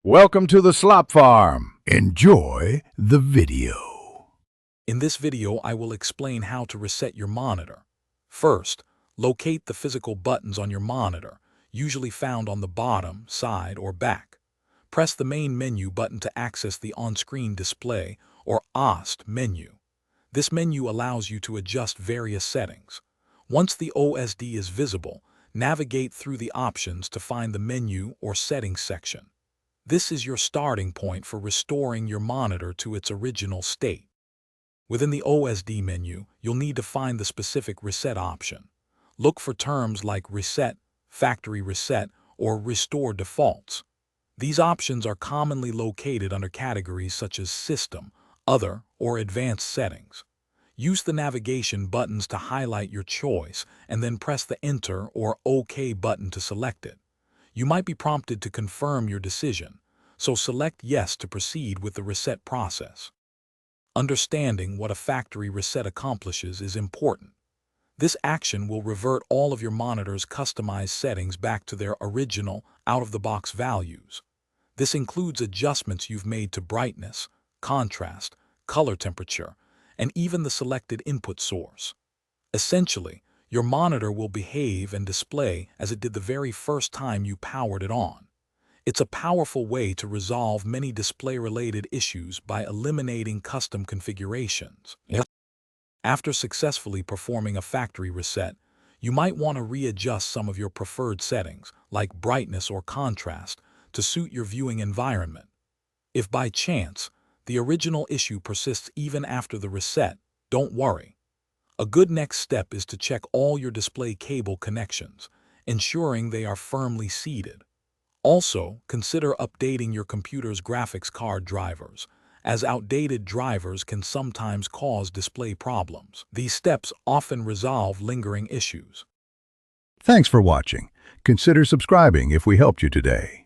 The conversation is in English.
Welcome to the Slop Farm. Enjoy the video. In this video, I will explain how to reset your monitor. First, locate the physical buttons on your monitor, usually found on the bottom, side, or back. Press the main menu button to access the on-screen display, or OST menu. This menu allows you to adjust various settings. Once the OSD is visible, navigate through the options to find the menu or settings section. This is your starting point for restoring your monitor to its original state. Within the OSD menu, you'll need to find the specific reset option. Look for terms like reset, factory reset, or restore defaults. These options are commonly located under categories such as System, Other, or Advanced Settings. Use the navigation buttons to highlight your choice and then press the Enter or OK button to select it. You might be prompted to confirm your decision, so select Yes to proceed with the reset process. Understanding what a factory reset accomplishes is important. This action will revert all of your monitor's customized settings back to their original, out-of-the-box values. This includes adjustments you've made to brightness, contrast, color temperature, and even the selected input source. Essentially, your monitor will behave and display as it did the very first time you powered it on. It's a powerful way to resolve many display-related issues by eliminating custom configurations. After successfully performing a factory reset, you might want to readjust some of your preferred settings, like brightness or contrast, to suit your viewing environment. If by chance, the original issue persists even after the reset, don't worry. A good next step is to check all your display cable connections, ensuring they are firmly seated. Also, consider updating your computer's graphics card drivers, as outdated drivers can sometimes cause display problems. These steps often resolve lingering issues. Thanks for watching. Consider subscribing if we helped you today.